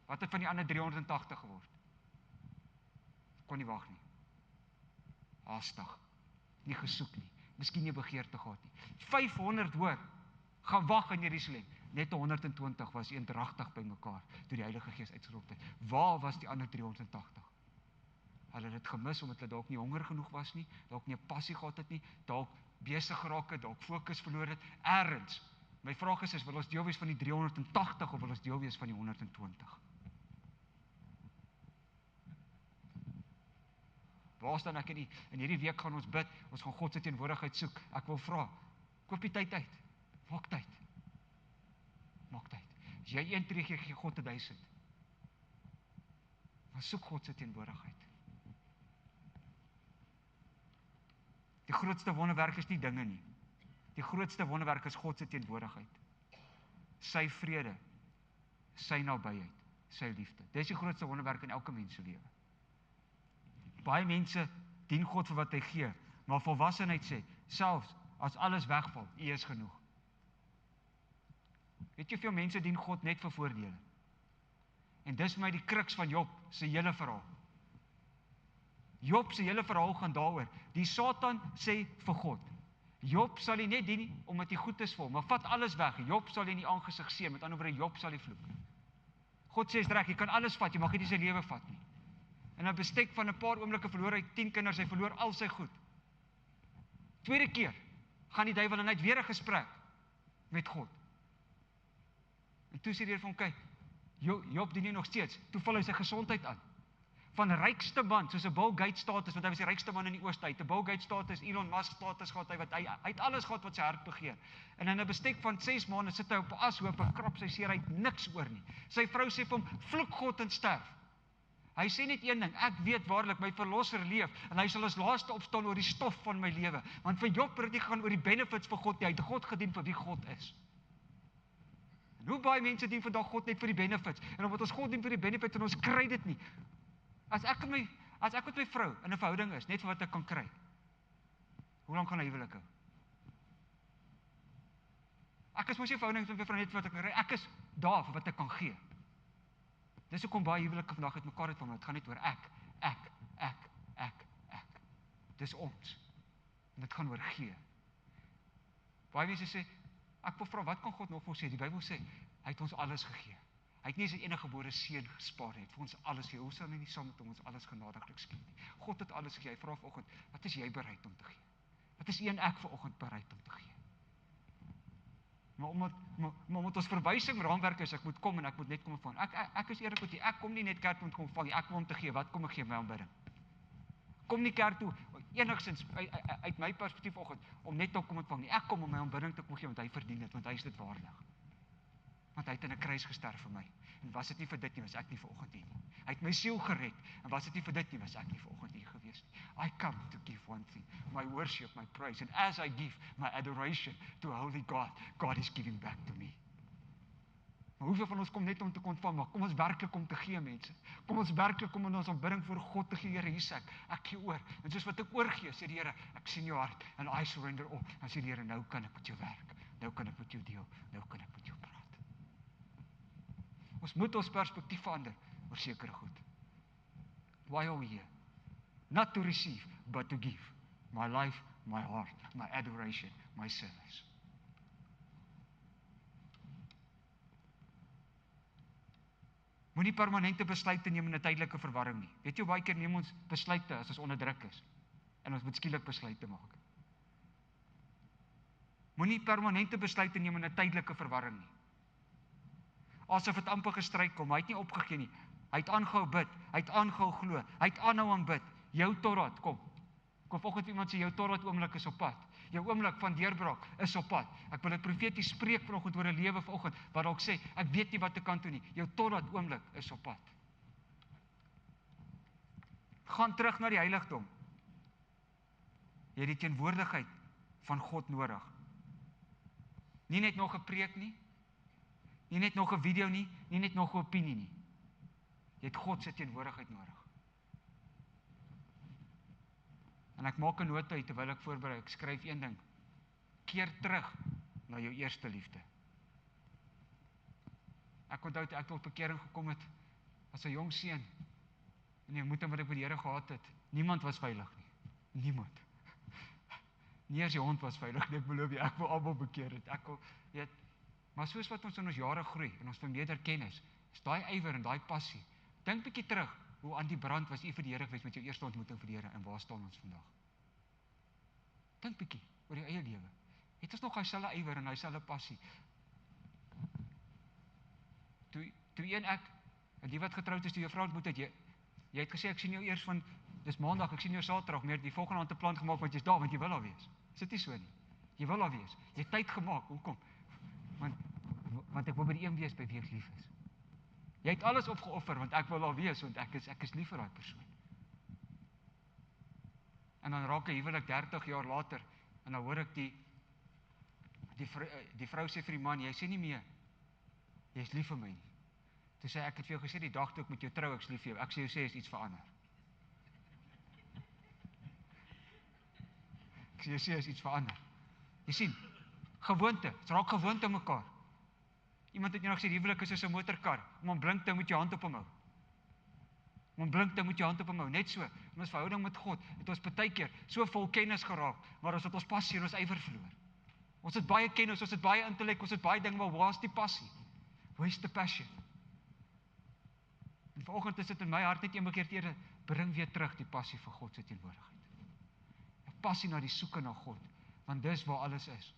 Wat het van die ander 380 geword? Kon nie wag nie. Haastig. Nie gesoek nie. Miskien nie begeerte gehad nie. 500 hoor, gaan wag in Jerusalem. Net 120 was eendragtig bymekaar toe die Heilige Gees uitgeroep het. Waar was die ander 380? Hulle het dit gemis omdat hulle dalk nie honger genoeg was nie, dalk nie 'n passie gehad het nie, dalk besig geraak het, dalk fokus verloor het, ergens. My vraag is wil ons deel wees van die 380 of wil ons deel wees van die 120? Waar staan ek in hierdie week gaan ons bid, ons gaan God se teenwoordigheid soek. Ek wil vra, koop die tyd uit. Maak tyd. Maak tyd. As jy een tree gee God 1000. Maar soek God se teenwoordigheid. Die grootste wonderwerk is nie dinge nie. Die grootste wonderwerk is God se teenwoordigheid. Sy vrede, sy nabyheid, sy liefde. Dis die grootste wonderwerk in elke mens se lewe. Baie mense dien God vir wat hy gee, maar volwassenheid sê, selfs as alles wegval, U is genoeg. Weet jy veel mense dien God net vir voordele? En dis vir my die kruks van Job se hele verhaal. Job se hele verhaal gaan daaroor. Die Satan sê vir God, Job sal U net dien omdat U goed is vir hom, maar vat alles weg. Job sal U in die aangesig seën, met ander woorde Job sal U vloek. God sê reg, jy kan alles vat, jy mag nie sy lewe vat nie. En 'n bestek van 'n paar oomblikke verloor hy 10 kinders, hy verloor al sy goed. Tweede keer gaan die duiwel en hy het weer 'n gesprek met God. En toe sê die Here van kyk, Job dien nie nog steeds. Toe val hy sy gesondheid aan. Van rykste man, soos 'n Bill Gates status, want hy was die rykste man in die Ooste uit. 'n Bill Gates status, Elon Musk status gehad, hy het alles gehad wat sy hart begeer. En in 'n bestek van 6 maande sit hy op 'n ashoop en krap sy seer, hy het niks oor nie. Sy vrou sê vir hom, vloek God en sterf. Hy sê net een ding, ek weet waarlik, my verlosser leef, en hy sal as laaste opstaan oor die stof van my lewe. Want vir Job het nie gaan oor die benefits vir God nie, hy het God gedien vir wie God is. En Hoe baie mense dien vandag God net vir die benefits, en omdat ons God dien vir die benefits, en ons kry dit nie. As ek met my vrou in 'n verhouding is, net vir wat ek kan kry, hoe lank gaan 'n huwelik hou? Ek is mos nie verhouding met my vrou net vir wat ek kan kry, ek is daar vir wat ek kan gee. Dis hoekom baie huwelike vandag uitmekaar het, want dit gaan net oor ek. Dis ons. En dit gaan oor gee. Baie mense sê, ek wil vra, wat kan God nog vir ons sê? Die Bybel sê, hy het ons alles gegee. Hy het nie sy enige gebore seun gespaar nie, hy het vir ons alles gegee. Hoe sal hy nie saam met ons alles genadiglik skenk nie? God het alles gegee. Hy vra vanoggend, wat is jy bereid om te gee? Wat is ek vanoggend bereid om te gee? Maar omdat ons verwysing raamwerk is, ek moet kom en ek moet net kom ontvang. Ek is eerlik met jy, ek kom nie net kerk om te ontvang, ek kom om te gee. Wat kom ek gee? My aanbidding. Kom nie kerk toe, enigstens uit my perspektief vanoggend, om net te kom ontvang nie. Ek kom om my aanbidding te kom gee, want hy verdien dit, want hy is dit waardig. Want hy het in 'n kruis gesterf vir my. En was dit nie vir dit nie, was ek nie vanoggend hier nie. Hy het my siel gered, en was dit nie vir dit nie, was ek nie vanoggend hier gewees nie. I come to give one thing, my worship, my praise. And as I give my adoration to a holy God, God is giving back to me. Maar hoeveel van ons kom net om te ontvang, maar kom ons werklik om te gee, mense. Kom ons werklik om in ons aanbidding voor God te gee, Here, hier sê ek gee oor. En soos wat ek oorgee, sê die Here, ek sien jou hart, and I surrender all. En sê die Here, nou kan ek met jou werk, nou kan ek met jou deel, nou kan ek met jou praat. Ons moet ons perspektief verander oor sekere goed. Why are we here? Not to receive, but to give. My life, my heart, my adoration, my service. Moenie permanente besluite neem in 'n tydelike verwarring nie. Weet jy, baie keer neem ons besluite as ons onder druk is, en ons moet skielik besluite maak. Moenie permanente besluite neem in 'n tydelike verwarring nie. Asof dit amper gestryk kom, hy het nie opgegee nie. Hy het aangehou bid, hy het aangehou glo, hy het aanhou aanbid. Jou totdat, kom vanoggend vir iemand sê, jou totdat oomblik is op pad. Jou oomblik van deurbraak is op pad. Ek wil dit profeties spreek vanoggend oor 'n lewe vanoggend, wat dalk sê, ek weet nie wat ek kan doen nie. Jou totdat oomblik is op pad. Gaan terug na die heiligdom. Jy het die teenwoordigheid van God nodig. Nie net nog 'n preek nie, nie net nog 'n video nie, nie net nog 'n opinie nie. Jy het God se teenwoordigheid nodig. En ek maak 'n nota uit terwyl ek voorberei, ek skryf een ding. Keer terug na jou eerste liefde. Ek onthou toe ek tot bekering gekom het as 'n jong seun, en die ontmoeting wat ek met die Here gehad het, niemand was veilig nie. Niemand. Nie eens die hond was veilig nie, ek beloof jy, ek wil almal bekeer het. Ek wil, weet, maar soos wat ons in ons jare groei en ons vermeerder kennis, is daai ywer en daai passie. Dink bietjie terug, hoe aan die brand was jy vir die Here gewees met jou eerste ontmoeting vir die Here, en waar staan ons vandag? Dink bietjie oor jou eie lewe. Het ons nog daai selfde ywer en daai selfde passie? Toe ek, en die wat getroud is, toe jou vrou ontmoet het, jy het gesê, ek sien jou eers van, dis maandag, ek sien jou Saterdag, meer die volgende aand 'n plan gemaak, want jy's daar, want jy wil daar wees. Is dit nie so nie? Jy wil daar wees. Jy het tyd gemaak, hoekom? Want ek wil by die een wees by wie ek lief is. Jy het alles opgeoffer, want ek wil daar wees, want ek is lief vir daai persoon. En dan raak 'n huwelik 30 jaar later, en dan hoor ek die vrou sê vir die man, jy sê nie meer, jy is lief vir my nie. Toe sê ek het vir jou gesê, die dag toe ek met jou trou, ek is lief vir jou. Ek sê jou sê, is iets verander. Ek sê jou sê, is iets verander. Jy sien, gewoonte, het raak gewoonte mekaar. Iemand het jou nog gesê, die huwelik is soos 'n motorkar, om hom blink te moet jy hand op hom hou. Om hom blink te moet jy hand op hom hou, net so. In ons verhouding met God, het ons partykeer so vol kennis geraak, maar ons het ons passie en ons ywer verloor. Ons het baie kennis, ons het baie intellek, ons het baie dinge, maar waar is die passie? Where is the passion? En vanoggend is dit in my hart net een keer eerder, bring weer terug die passie vir God se teenwoordigheid. 'n Passie na die soeke na God, want dis waar alles is.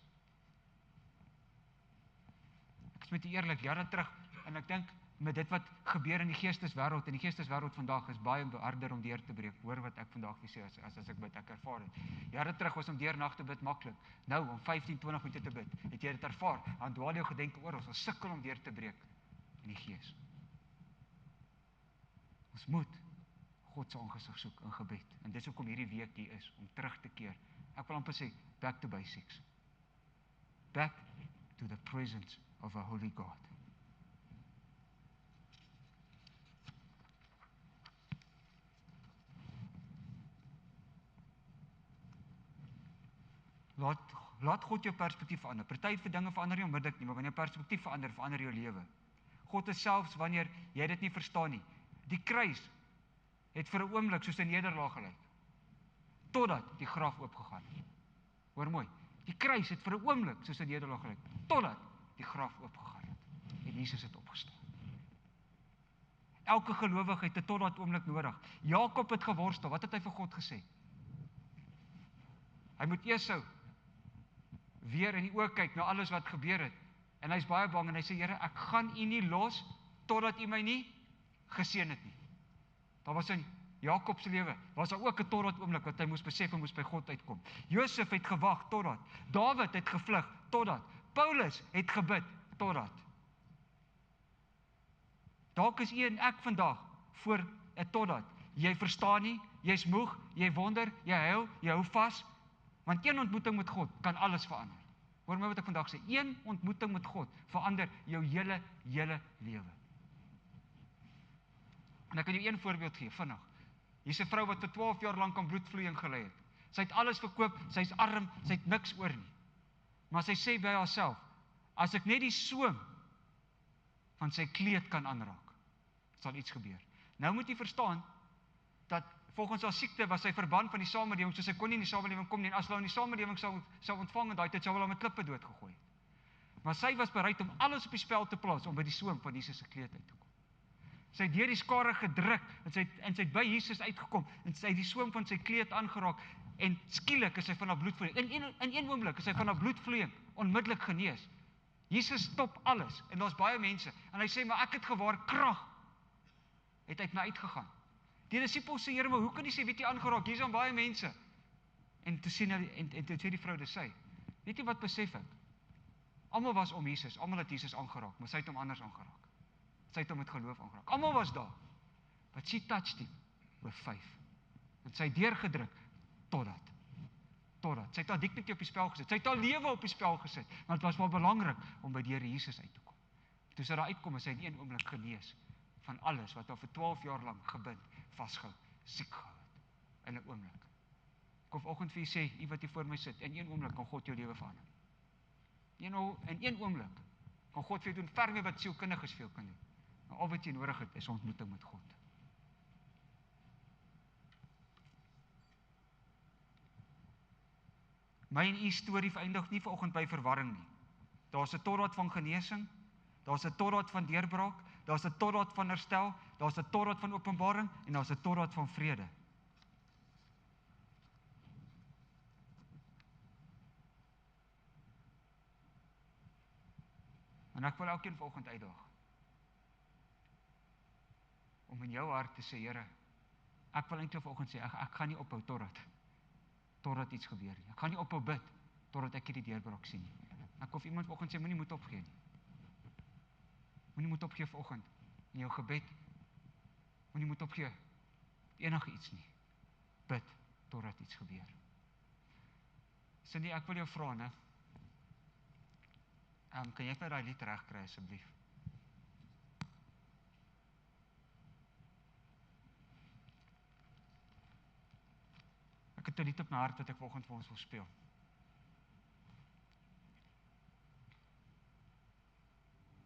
Ek is met u eerlik, jare terug, en ek dink met dit wat gebeur in die geesteswêreld, en die geesteswêreld vandag is baie harder om deur te breek. Hoor wat ek vandag vir sê, as ek bid, ek ervaar dit. Jare terug was om deur nag te bid maklik. Nou om 15-20 minute te bid, het jy dit ervaar? Dan dwaal jou gedenke oor, ons sukkel om deur te breek in die gees. Ons moet God se aangesig soek in gebed. En dis hoekom hierdie week hier is, om terug te keer. Ek wil amper sê, back to basics. Back to the presence of a holy God. Laat God jou perspektief verander. Party vir dinge verander nie onmiddellik nie, maar wanneer jou perspektief verander, verander jou lewe. God is selfs wanneer jy dit nie verstaan nie. Die kruis het vir 'n oomblik soos 'n nederlaag gelyk, totdat die graf oopgegaan het. Hoor mooi, die kruis het vir 'n oomblik soos 'n nederlaag gelyk, totdat die graf oopgegaan het en Jesus het opgestaan. Elke gelowige het 'n totdat oomblik nodig. Jakob het geworstel. Wat het hy vir God gesê? Hy moet Esau weer in die oë kyk na alles wat gebeur het. En hy's baie bang en hy sê, Here, ek gaan U nie los totdat U my nie geseën het nie. Daar was in Jakob se lewe, was daar ook 'n totdat oomblik wat hy moes besef, hy moes by God uitkom. Josef het gewag totdat. Dawid het gevlug totdat. Paulus het gebid totdat. Dalk is U en ek vandag voor 'n totdat. Jy verstaan nie, jy's moeg, jy wonder, jy huil, jy hou vas, want een ontmoeting met God kan alles verander. Hoor my wat ek vandag sê, een ontmoeting met God verander jou hele lewe. En ek kan jou een voorbeeld gee, vinnig. Hier's 'n vrou wat vir 12 jaar lank aan bloedvloeiing gely het. Sy het alles verkoop, sy's arm, sy het niks oor nie. Maar sy sê by haarself, as ek net die soem van sy kleed kan aanraak, sal iets gebeur. Nou moet jy verstaan, dat volgens haar siekte was sy verban van die samelewing, so sy kon nie in die samelewing kom nie, en as hulle in die samelewing sou ontvang in daai tyd, sou hulle met klippe doodgegooi het. Maar sy was bereid om alles op die spel te plaas, om by die soem van Jesus se kleed uit te kom. Sy het deur die skare gedruk, en sy het by Jesus uitgekom, en sy het die soem van sy kleed aangeraak, en skielik is sy van haar bloedvloeiing, in een oomblik is sy van haar bloedvloeiing onmiddellik genees. Jesus stop alles, en daar's baie mense, en hy sê, maar ek het gewaar krag, het uit my uitgegaan. Die disippels sê, Here, maar hoe kan jy sê, weet jy aangeraak, hier is aan baie mense. En toe sê die vrou, dis sy. Weet jy wat besef ek? Almal was om Jesus, almal het Jesus aangeraak, maar sy het hom anders aangeraak. Sy het hom met geloof aangeraak. Almal was daar. But she touched him with faith. En sy het deurgedruk, totdat. Sy het haar dignity op die spel gesit. Sy het haar lewe op die spel gesit. Want het was wel belangrik om by die Here Jesus uit te kom. Toe sy daar uitkom, is sy in een oomblik genees van alles wat haar vir 12 jaar lang gebind, vasgehou, siek gehou het. In 'n oomblik. Ek wil vanoggend vir u sê, u wat hier voor my sit, in een oomblik kan God jou lewe verander. In een oomblik kan God vir jou doen ver meer wat sielkundiges vir jou kan doen. Maar al wat jy nodig het, is 'n ontmoeting met God. My en u storie eindig nie vanoggend by verwarring nie. Daar's 'n totdat van genesing, daar's 'n totdat van deurbraak, daar's 'n totdat van herstel, daar's 'n totdat van openbaring en daar's 'n totdat van vrede. En ek wil elkeen vanoggend uitdaag om in jou hart te sê, Here, ek wil eintlik vanoggend sê, ek gaan nie ophou totdat iets gebeur nie. Ek gaan nie ophou bid totdat ek hierdie deurbraak sien nie. Ek hoef iemand vanoggend sê, moenie moed opgee nie. Moenie moed opgee vanoggend in jou gebed. Moenie moed opgee enige iets nie. Bid totdat iets gebeur. Cindy, ek wil jou vra, né? Kan jy vir daai lied regkry asseblief? Ek het 'n lied op my hart wat ek vanoggend vir ons wil speel.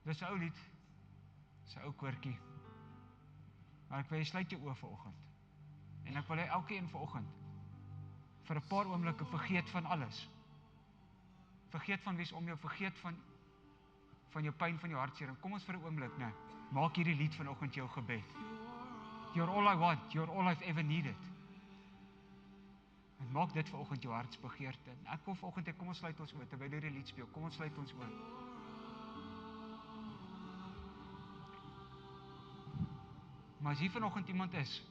Dis 'n ou lied, dis 'n ou koortjie. Maar ek wil jy sluit jou oë vanoggend. En ek wil hê elkeen vanoggend vir 'n paar oomblikke vergeet van alles. Vergeet van wie's om jou, vergeet van jou pyn, van jou hartseer. En kom ons vir 'n oomblik, né? Maak hierdie lied vanoggend jou gebed. You're all I want, you're all I've ever needed. En maak dit vanoggend jou hartsbegeerte. En ek wil vanoggend hê, kom ons sluit ons oë terwyl hierdie lied speel. Kom ons sluit ons oë. Maar as hier vanoggend iemand is,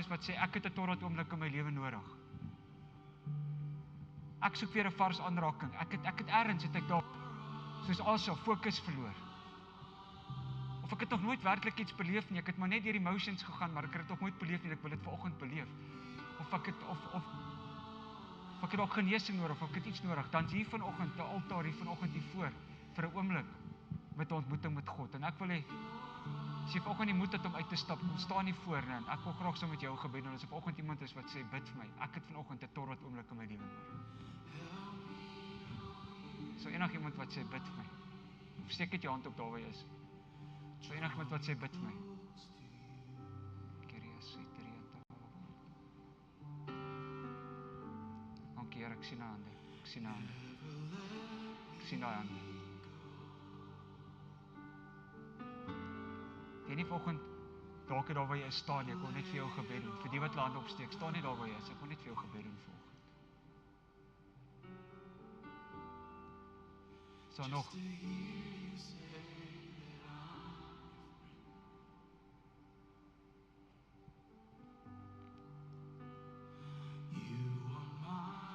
wat sê, ek het 'n totdat oomblik in my lewe nodig. Ek soek weer 'n vars aanraking. Ek het ergens het ek dalk soos Asaf fokus verloor. Of ek het nog nooit werklik iets beleef nie. Ek het maar net deur die emotions gegaan, maar ek het dit nog nooit beleef nie. Ek wil dit vanoggend beleef. Of ek het dalk genesing nodig, of ek het iets nodig. Dan is hier vanoggend 'n altaar hier vanoggend hier voor vir 'n oomblik met 'n ontmoeting met God. En ek wil hê As jy vanoggend die moed het om uit te stap, kom staan nie voor nie. Ek wil graag saam met jou gebed doen. As er vanoggend iemand is wat sê, bid vir my. Ek het vanoggend 'n torrot oomblik in my lewe nodig. So enigiemand wat sê, bid vir my. Of steek dit jou hand op daar waar jy is. So enigiemand wat sê, bid vir my. Dankie Here, ek sien daai hande. Ek sien daai hande. Ek sien daai hande. Jy nie vanoggend dalk daar waar jy staan, ek wil net vir jou gebed doen. Vir die wat hulle hande opsteek, staan nie daar waar jy is. Ek wil net vir jou gebed doen vanoggend. So nog.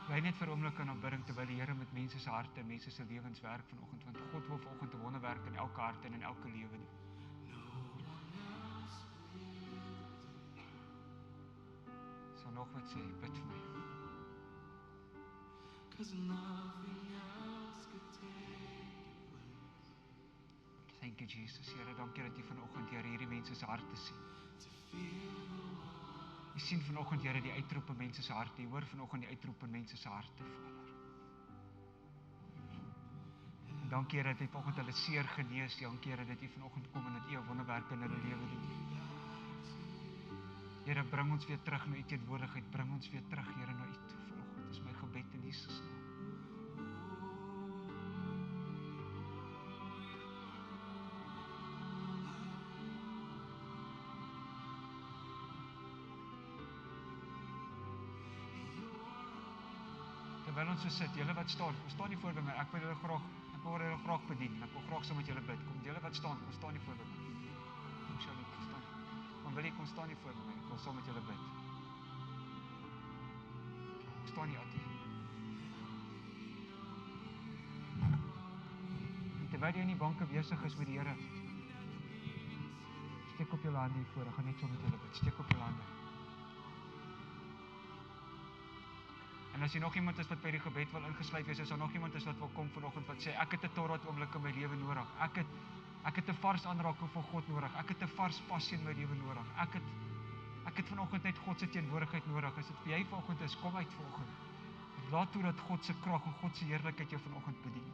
Bly net vir 'n oomblik in aanbidding terwyl die Here met mense se harte en mense se lewens werk vanoggend, want God wil vanoggend 'n wonderwerk in elke hart en in elke lewe doen. So nog wat sê, bid vir my. Thank you Jesus, Here, dankie dat U vanoggend, Here, hierdie mense se harte sien. U sien vanoggend, Here, die uitroep in mense se harte. U hoor vanoggend die uitroep in mense se harte, Vader. En dankie, Here, dat U vanoggend hulle seer genees. Dankie, Here, dat U vanoggend kom en dat U 'n wonderwerk in hulle lewe doen. Here, bring ons weer terug na U teenwoordigheid. Bring ons weer terug, Here, na U toe vanoggend. Dis my gebed in Jesus naam. Terwyl ons so sit, julle wat staan, kom staan nie voor by my. Ek wil julle graag bedien. Ek wil graag saam met julle bid. Kom julle wat staan, kom staan nie voor by my. Kom staan nie, kom staan. Maar wil jy kom staan nie voor by my. Ek wil saam met julle bid. Kom staan nie Attie. En terwyl jy in die banke besig is met die Here, steek op julle hande hier voor. Ek gaan net saam met julle bid. Steek op julle hande. En as jy nog iemand is wat by die gebed wil ingesluit wees, as daar nog iemand is wat wil kom vanoggend wat sê, ek het 'n torrot oomblik in my lewe nodig. Ek het 'n vars aanraking van God nodig. Ek het 'n vars passie in my lewe nodig. Ek het vanoggend net God se teenwoordigheid nodig. As dit vir jy vanoggend is, kom uit vanoggend. Laat toe dat God se krag en God se heerlikheid jou vanoggend bedien.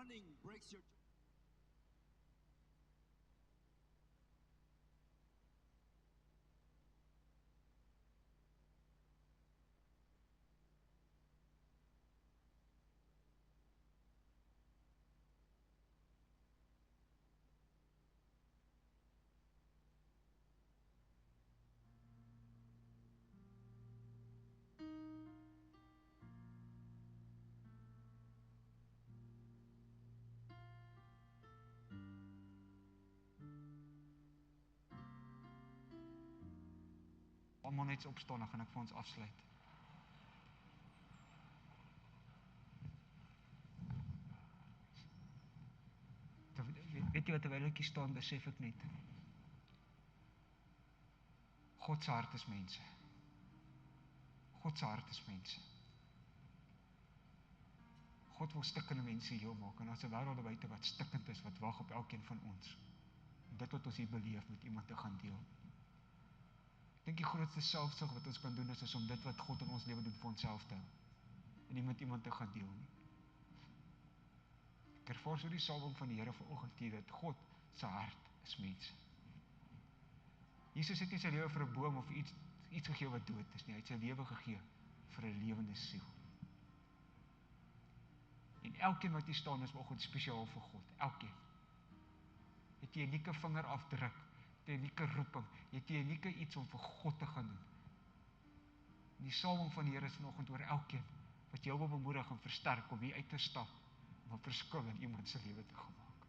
running breaks your Almal net opstaan, dan gaan ek vir ons afsluit. Weet jy wat, terwyl ek hier staan, besef ek net, God se hart is mense. God se hart is mense. God wil stikkende mense heel maak, en as 'n wêreld buite wat stikkend is, wat wag op elkeen van ons, en dit wat ons hier beleef met iemand te gaan deel. Ek dink die grootste selfsug wat ons kan doen is om dit wat God in ons lewe doen vir onsself te hou, en nie met iemand te gaan deel nie. Ek ervaar so die salwing van die Here vanoggend hier, dat God se hart is mense. Jesus het nie sy lewe vir 'n boom of iets gegee wat dood is nie, hy het sy lewe gegee vir 'n lewende siel. En elkeen wat hier staan is vanoggend spesiaal vir God, elkeen. Het jy 'n unieke vingerafdruk, het jy 'n unieke roeping, het jy 'n unieke iets om vir God te gaan doen. En die salwing van die Here is vanoggend oor elkeen, wat jou wil bemoedig en versterk om hier uit te stap, om 'n verskil in iemand se lewe te gaan maak.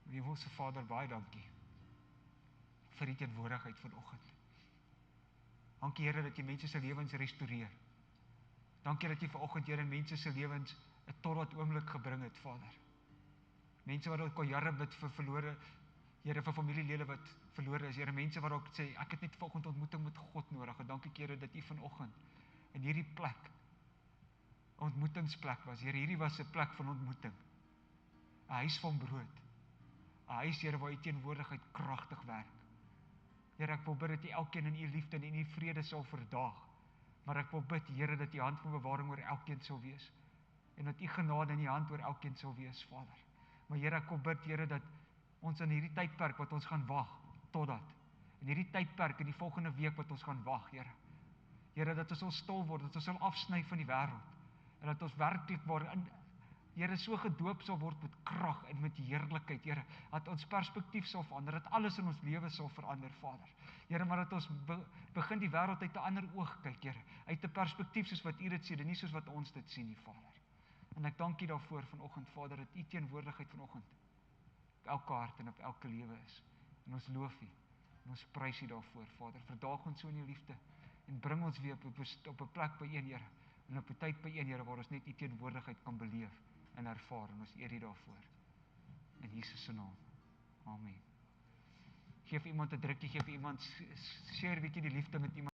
Hemelse Vader, baie dankie vir die teenwoordigheid vanoggend. Dankie Here dat jy mense se lewens restoreer. Dankie dat jy vanoggend Here mense se lewens 'n totdat oomblik gebring het, Vader. Mense wat dalk al jare bid vir verlore, Here, vir familielede wat verlore is, Here, mense wat dalk sê, ek het net vanoggend ontmoeting met God nodig, en dankie Here dat U vanoggend in hierdie plek, ontmoetingsplek was, Here, hierdie was 'n plek van ontmoeting, 'n huis van brood, 'n huis, Here, waar U teenwoordigheid kragtig werk. Here, ek wil bid dat U elkeen in U liefde en in U vrede sal verdaag, maar ek wil bid, Here, dat U hand van bewaring oor elkeen sal wees, en dat U genade in U hand oor elkeen sal wees, Vader. Maar Here, ek wil bid, Here, dat ons in hierdie tydperk wat ons gaan wag, totdat, in hierdie tydperk, in die volgende week wat ons gaan wag, Here, Here, dat ons sal stil word, dat ons sal afsny van die wêreld, en dat ons werklik waarin, Here, so gedoop sal word met krag en met heerlikheid, Here, dat ons perspektief sal verander, dat alles in ons lewe sal verander, Vader. Here, maar dat ons begin die wêreld uit 'n ander oog kyk, Here, uit 'n perspektief soos wat U dit sien, en nie soos wat ons dit sien nie, Vader. En ek dank U daarvoor vanoggend, Vader, dat U teenwoordigheid vanoggend op elke hart en op elke lewe is. En ons loof U, en ons prys U daarvoor, Vader. Verdaag ons so in U liefde, en bring ons weer op 'n plek byeen, Here, en op 'n tyd byeen, Here, waar ons net U teenwoordigheid kan beleef en ervaar, en ons eer U daarvoor. In Jesus se naam. Amen. Geef iemand 'n drukkie, geef iemand, share 'n bietjie die liefde met iemand.